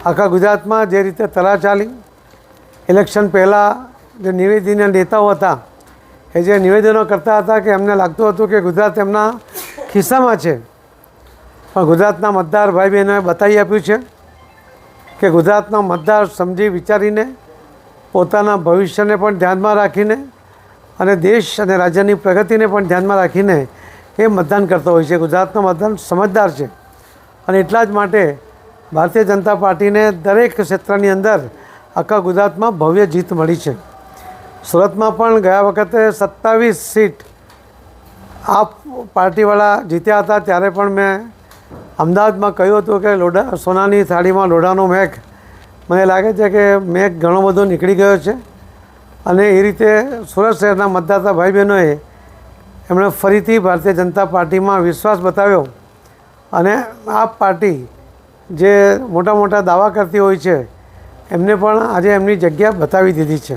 આખા ગુજરાતમાં જે રીતે તરા ચાલી ઇલેક્શન પહેલાં જે નિવેદનીય નેતાઓ હતા એ જે નિવેદનો કરતા હતા કે એમને લાગતું હતું કે ગુજરાત એમના ખિસ્સામાં છે, પણ ગુજરાતના મતદાર ભાઈ બહેનોએ બતાવી આપ્યું છે કે ગુજરાતના મતદાર સમજી વિચારીને પોતાના ભવિષ્યને પણ ધ્યાનમાં રાખીને અને દેશ અને રાજ્યની પ્રગતિને પણ ધ્યાનમાં રાખીને એ મતદાન કરતો હોય છે. ગુજરાતનો મતદાન સમજદાર છે અને એટલા જ માટે ભારતીય જનતા પાર્ટીને દરેક ક્ષેત્રની અંદર આખા ગુજરાતમાં ભવ્ય જીત મળી છે. સુરતમાં પણ ગયા વખતે 27 સીટ આપ પાર્ટીવાળા જીત્યા હતા, ત્યારે પણ મેં અમદાવાદમાં કહ્યું હતું કે સોનાની થાળીમાં લોઢાનો મેઘ, મને લાગે છે કે મેઘ ઘણો બધો નીકળી ગયો છે અને એ રીતે સુરત શહેરના મતદાતા ભાઈ બહેનોએ એમણે ફરીથી ભારતીય જનતા પાર્ટીમાં વિશ્વાસ બતાવ્યો અને આ પાર્ટી જે મોટા મોટા દાવા કરતી હોય છે એમને પણ આજે એમની જગ્યા બતાવી દીધી છે.